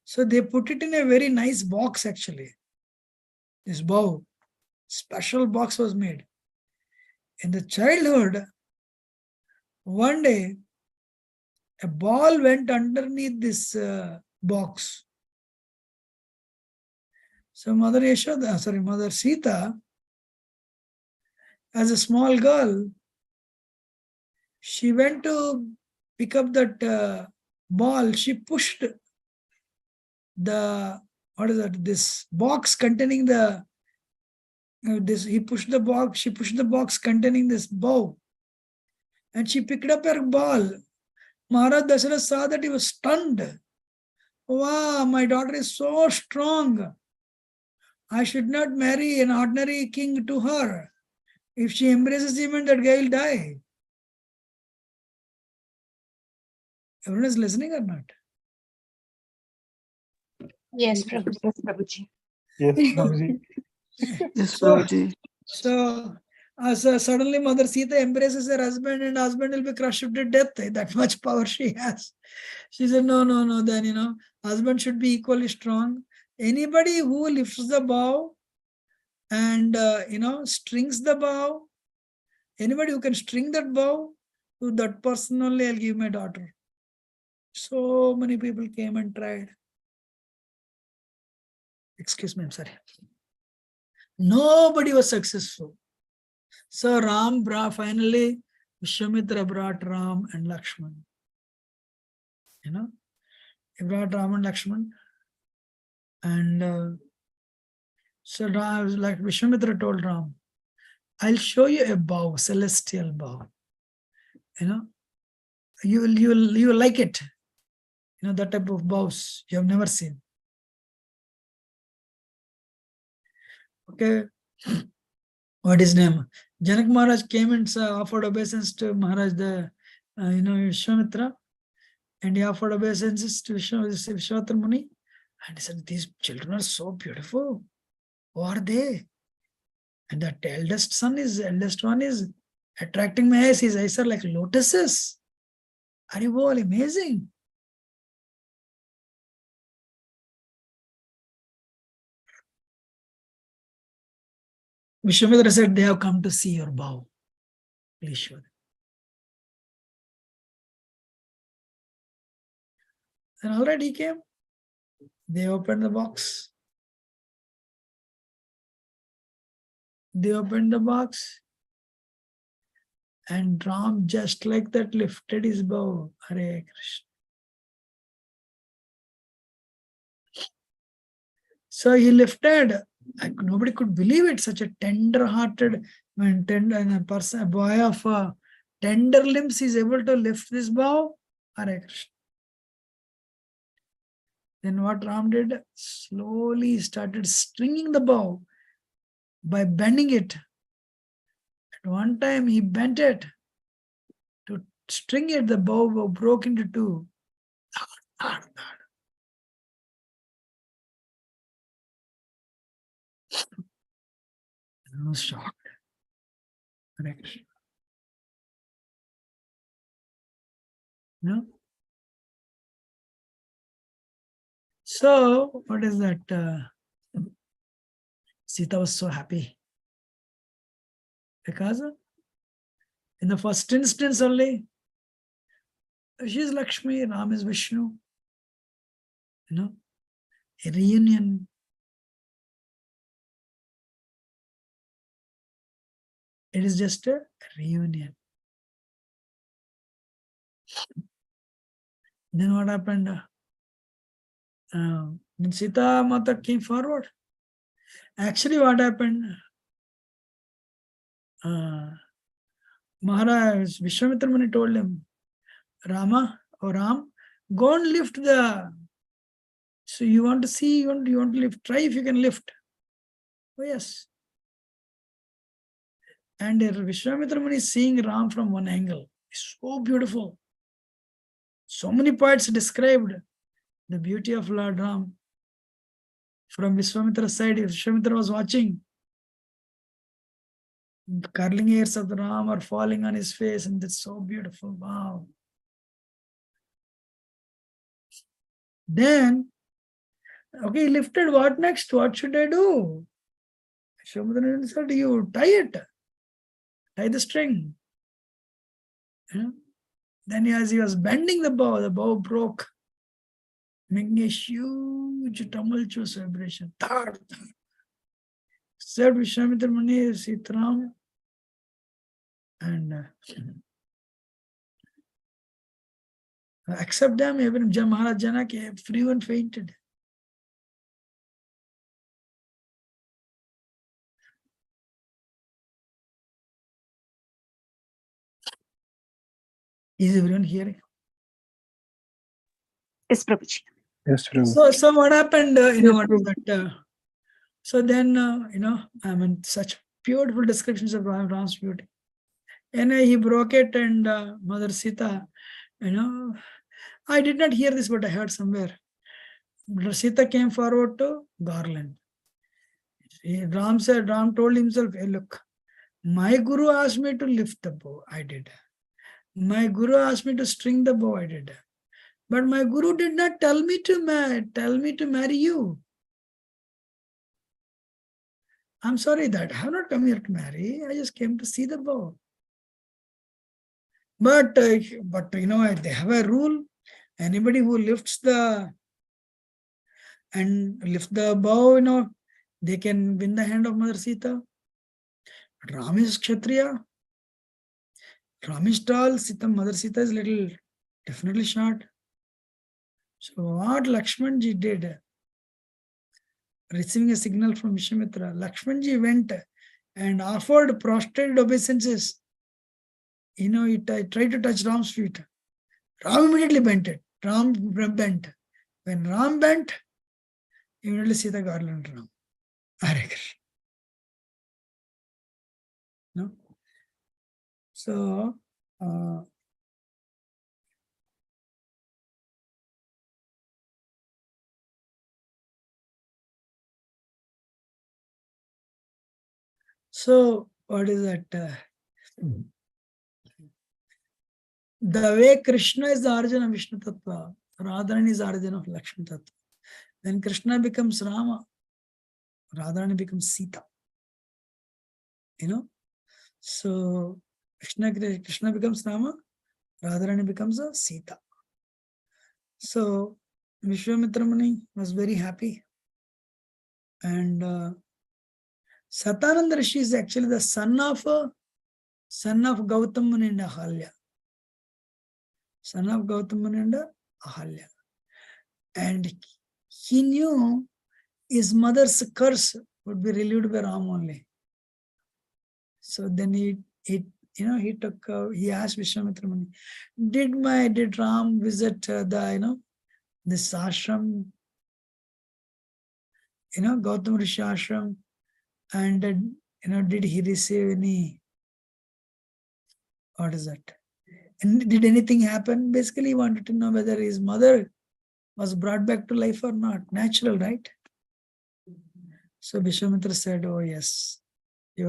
So they put it in a very nice box actually. This bow, special box was made. In the childhood, one day, a ball went underneath this box. So Mother Sita, as a small girl, she went to pick up that ball. She pushed this box containing she pushed the box containing this bow. And she picked up her ball. Maharaj Dasarath saw that, he was stunned. Wow, my daughter is so strong. I should not marry an ordinary king to her. If she embraces him, that guy will die. Everyone is listening or not? Yes, Prabhu. Yes, Prabhuji. Yes, Prabhuji. Yes, So, Prabhuji. so suddenly Mother Sita embraces her husband, and husband will be crushed to death. That much power she has. She said, no, then, husband should be equally strong. Anybody who lifts the bow and, strings the bow, anybody who can string that bow, to that person only I'll give my daughter. So many people came and tried. Excuse me, I'm sorry. Nobody was successful. So finally, Vishwamitra brought Ram and Lakshman. He brought Ram and Lakshman. And so like Vishwamitra told Ram, I'll show you a bow, celestial bow. You will like it. That type of bows you have never seen. Okay. What is name? Janak Maharaj came and offered obeisance to Maharaj, Vishwamitra, and he offered obeisances to Vishwamitra Muni. And he said, these children are so beautiful. Who are they? And that eldest one is attracting my eyes. His eyes are like lotuses. Haribol, amazing. Vishwamitra said, they have come to see your bow. Please show them. And already he came. They opened the box. And Ram just like that lifted his bow. Hare Krishna. So he lifted. Nobody could believe it. Such a tender-hearted a boy of tender limbs is able to lift this bow. Hare Krishna. Then what Ram did? Slowly started stringing the bow by bending it. At one time he bent it. To string it, the bow broke into two. I was shocked. Hare Krishna. No? So, what is that? Sita was so happy. Because in the first instance only, she is Lakshmi, Ram is Vishnu. You know, a reunion. It is just a reunion. Then what happened? When Sita Mata came forward, actually what happened? Maharaj Vishwamitra Muni told him, Rama or Ram, go and lift the. So you want to see, you want to lift, try if you can lift. Oh yes. And Vishwamitra Muni is seeing Ram from one angle. It's so beautiful. So many poets described the beauty of Lord Ram. From Vishwamitra's side, Vishwamitra was watching. The curling hairs of the Ram are falling on his face, and it's so beautiful. Wow. Then, okay, lifted. What next? What should I do? Vishwamitra said, you tie it. Tie the string. Yeah. Then as he was bending the bow broke, making a huge tumultuous vibration. Said Vishwamitra Muni, Sitaram, and accept them. Even Maharaj Janaki, everyone fainted. Is everyone hearing? Yes, Prabhuji. Yes, Prabhu. So what happened? Yes, What is that? So then, I mean, such beautiful descriptions of Ram's beauty. And he broke it, and Mother Sita, I did not hear this, but I heard somewhere. Sita came forward to garland. Ram told himself, hey, look, my Guru asked me to lift the bow. I did. My Guru asked me to string the bow. I did. But my Guru did not tell me to marry you. I'm sorry that I have not come here to marry. I just came to see the bow. But they have a rule. Anybody who lifts the bow, they can win the hand of Mother Sita. But Ram is Kshatriya. Ram is tall. Mother Sita is little, definitely short. So what Lakshmanji did, receiving a signal from Vishwamitra, Lakshmanji went and offered prostrated obeisances. He tried to touch Ram's feet. Ram immediately bent it. Ram bent. When Ram bent, immediately Sita garland Ram. Hare Krishna. No? So, what is that? The way Krishna is the origin of Vishnu Tattva, Radharani is the origin of Lakshmi Tattva. When Krishna becomes Rama, Radharani becomes Sita. So Krishna becomes Rama, Radharani becomes a Sita. So Vishwamitra Muni was very happy. And Satananda Rishi is actually the son of Gautam Muni and Ahalya. Son of Gautam Muni and Ahalya. And he knew his mother's curse would be relieved by Ram only. So then he asked Vishwamitra Muni, did Ram visit this ashram, Gautam Rishi ashram, and did he receive any, what is that? And did anything happen? Basically, he wanted to know whether his mother was brought back to life or not. Natural, right? So Vishwamitra said, oh yes, we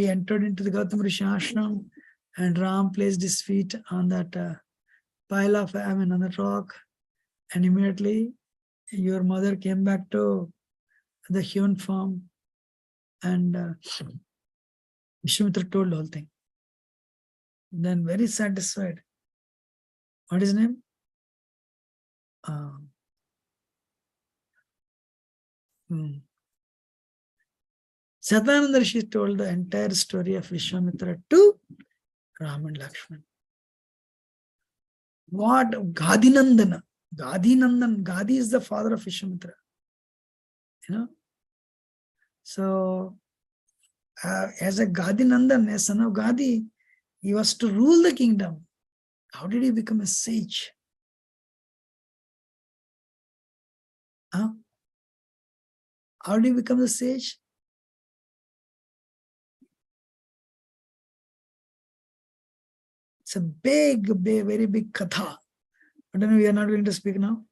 entered into the Gautam Rishi ashram, and Ram placed his feet on that on that rock, and immediately your mother came back to the human form, and Vishwamitra told the whole thing. Then very satisfied. What is his name? Sadananda Rishi told the entire story of Vishwamitra to Ram and Lakshman. What? Gadinandana. Gadi is the father of Vishwamitra. So, as a Gadinandan, a son of Gadi, he was to rule the kingdom. How did he become a sage? How did he become a sage? It's a very big katha. But we are not going to speak now.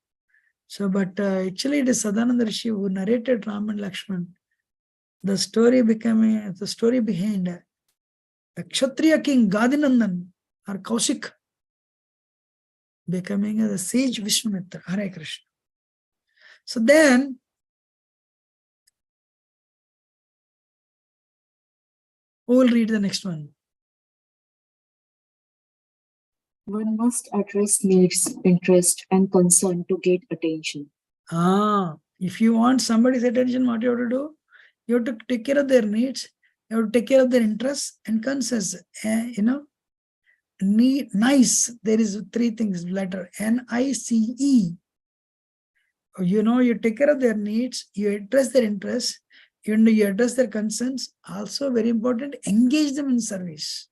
So, but actually it is Sadananda Rishi who narrated Ram and Lakshman. The story behind the Kshatriya king Gadinandan or Kaushik becoming the sage Vishwamitra. Hare Krishna. So then, who will read the next one? One must address needs, interest, and concern to get attention. If you want somebody's attention, what you have to do? You have to take care of their needs, you have to take care of their interests and concerns. Nice. There is 3 things, letter NICE. You take care of their needs, you address their interests, you address their concerns. Also very important, engage them in service.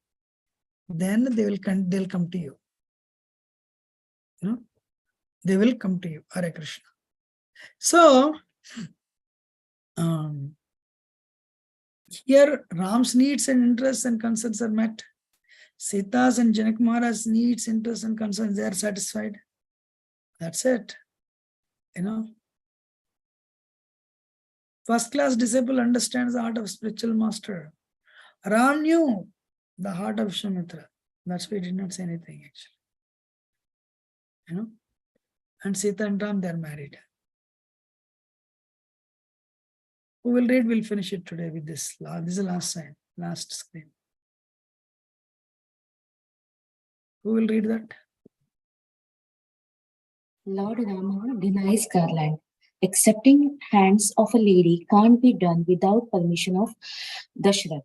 Then they'll come to you. They will come to you. Hare Krishna. So, here Ram's needs and interests and concerns are met. Sita's and Janak Maharaja's needs, interests and concerns, they are satisfied. That's it. First class disciple understands the heart of spiritual master. Ram knew the heart of Vishwamitra. That's why he did not say anything actually. And Sita and Ram, they are married. Who will read? We'll finish it today with this. This is the last sign, last screen. Who will read that? Lord Rama denies Garland. Accepting hands of a lady can't be done without permission of Dashrath.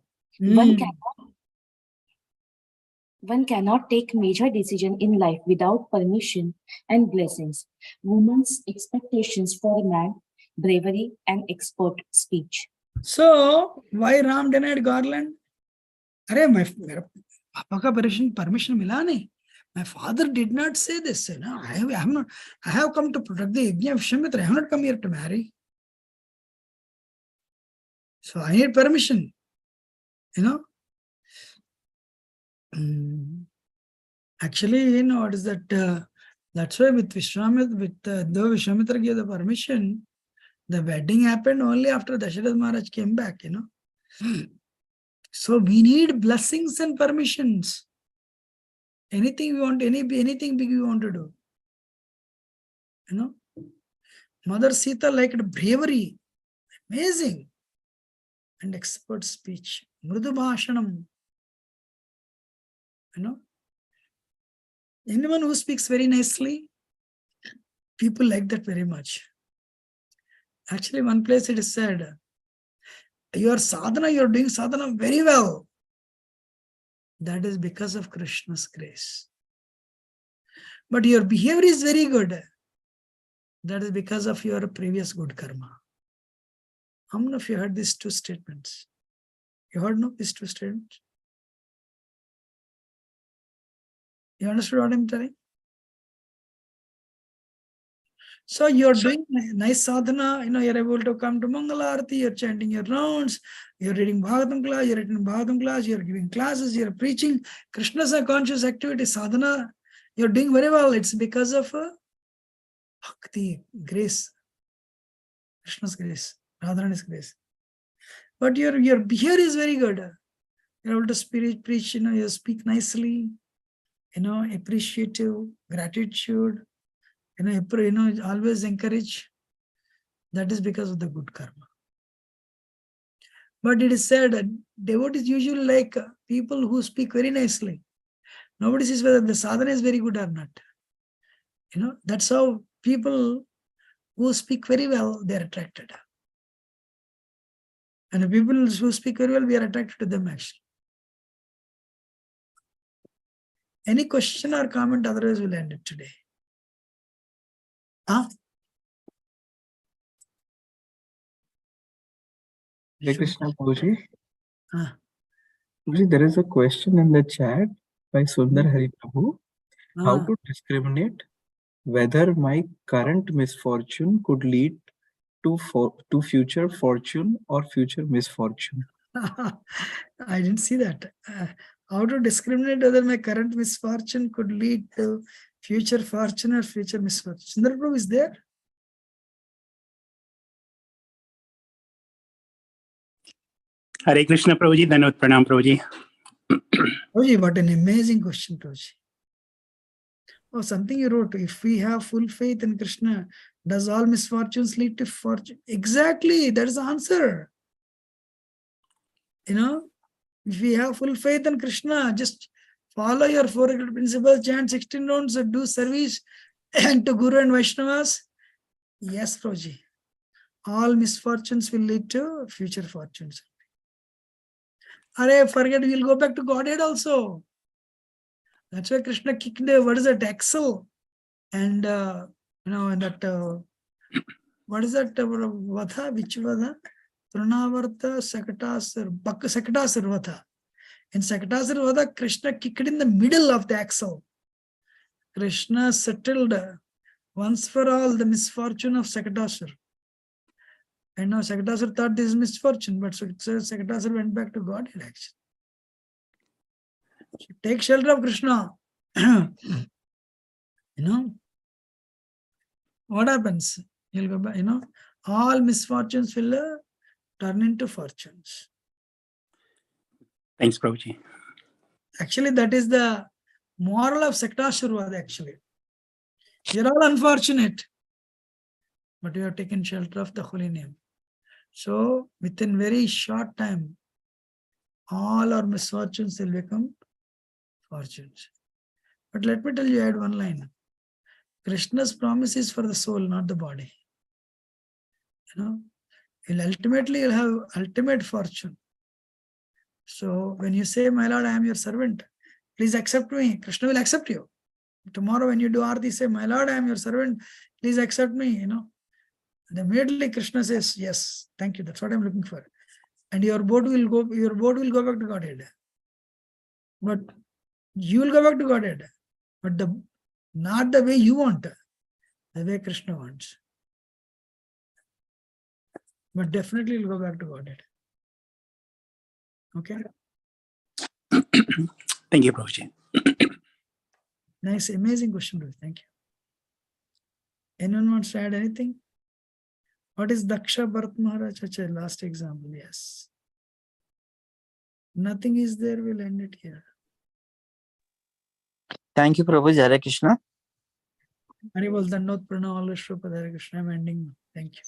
One cannot take major decision in life without permission and blessings. Woman's expectations for a man, bravery and expert speech. So, why Ram denied Garland? My Papa ka permission mila nahi. My father did not say this. I have come to protect the Yajna of Vishwamitra. I have not come here to marry. So I need permission. Actually, what is that? That's why with Vishwamitra, though Vishwamitra gave the permission, the wedding happened only after Dasharath Maharaj came back. So we need blessings and permissions. Anything we want, anything big we want to do. Mother Sita liked bravery, amazing, and expert speech. Mrudu Bhashanam. Anyone who speaks very nicely, people like that very much. Actually, one place it is said, your sadhana, you're doing sadhana very well. That is because of Krishna's grace. But your behavior is very good. That is because of your previous good karma. How many of you heard these 2 statements? You heard these 2 statements? You understood what I'm telling? So you're doing nice sadhana, you're able to come to Mangalarati, you're chanting your rounds, you're reading Bhagavatam class, you're giving classes, you're preaching. Krishna's a conscious activity, sadhana, you're doing very well. It's because of bhakti, grace, Krishna's grace, Radharani's grace. But your behavior is very good. You're able to preach, you speak nicely, appreciative, gratitude, always encourage. That is because of the good karma. But it is said that devotees usually like people who speak very nicely. Nobody says whether the sadhana is very good or not. That's how people who speak very well, they are attracted. And the people who speak very well, we are attracted to them actually. Any question or comment? Otherwise, we'll end it today. Huh? Hare Krishna, Prabhuji. Huh. Prabhuji, there is a question in the chat by Sundar Hari Prabhu. How Ah. to discriminate whether my current misfortune could lead to future fortune or future misfortune? I didn't see that. How to discriminate whether my current misfortune could lead to future fortune or future misfortune? Sundar Prabhu is there? Hare Krishna, Prabhuji. Dhanavad Pranam, Prabhuji. Prabhuji, what an amazing question, Prabhuji. Oh, something you wrote. If we have full faith in Krishna, does all misfortunes lead to fortune? Exactly. That is the answer. If we have full faith in Krishna, just follow your 4 principles, chant 16 rounds, do service and to Guru and Vaishnavas. Yes, Prabhuji. All misfortunes will lead to future fortunes. Forget, we'll go back to Godhead also. That's why Krishna kicked what is that, axle? And, and that, what is that, Vatha? Which Vatha? Trinavarta Sakatasar, Sakatasar Vatha. In Sakatasar Vatha, Krishna kicked in the middle of the axle. Krishna settled once for all the misfortune of Sakatasar. And now Sakatasar thought this is misfortune, but Sakatasar went back to Godhead actually. So take shelter of Krishna. What happens? You'll go back, all misfortunes will turn into fortunes. Thanks, Prabhuji. Actually, that is the moral of Saktasharvada actually. You're all unfortunate, but you have taken shelter of the holy name. So within very short time, all our misfortunes will become fortunes. But let me tell you, add one line. Krishna's promise is for the soul, not the body. You'll have ultimate fortune. So when you say, my Lord, I am your servant, please accept me, Krishna will accept you. Tomorrow when you do Aarti, say, my Lord, I am your servant, please accept me, And immediately Krishna says, yes, thank you, that's what I'm looking for. And your boat will go back to Godhead. But you will go back to Godhead. But not the way you want, the way Krishna wants. But definitely you'll go back to Godhead. Okay? Thank you, Prabhuji. Nice, amazing question, Prabhu. Thank you. Anyone wants to add anything? What is Daksha Bharat Maharaj? Last example, yes. Nothing is there, we'll end it here. Thank you, Prabhuji. Hare Krishna. Haribol Dandot Pranam Always Shrupa Hare Krishna. I'm ending. Thank you.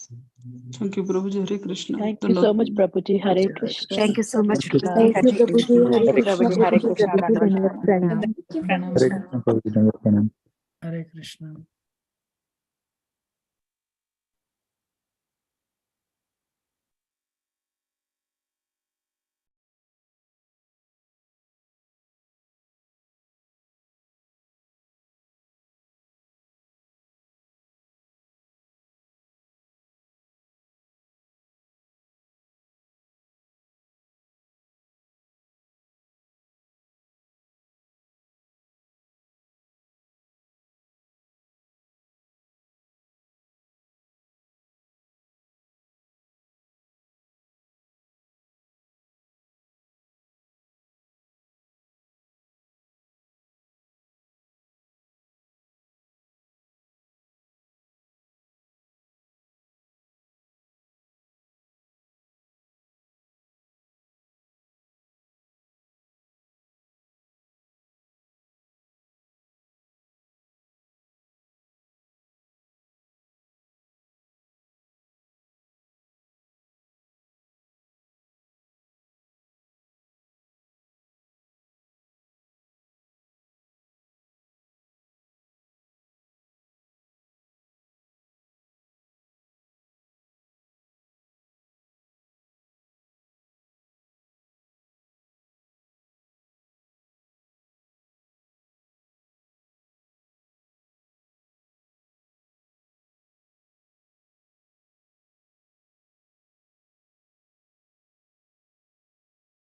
Thank you, Prabhuji. Hare Krishna. Thank you so much, Prabhuji. Hare Krishna. Thank you so much, Thank Prabhuji. Thank you, Hare Prabhuji. Krishna. Hare you, Krishna, Prabhuji. Hare Prabhuji. Krishna. Prabhuji, Dandavad Dhanavad Pranam. Pranam. Hare Krishna, Prabhuji. Dandavad Pranam. Hare Krishna.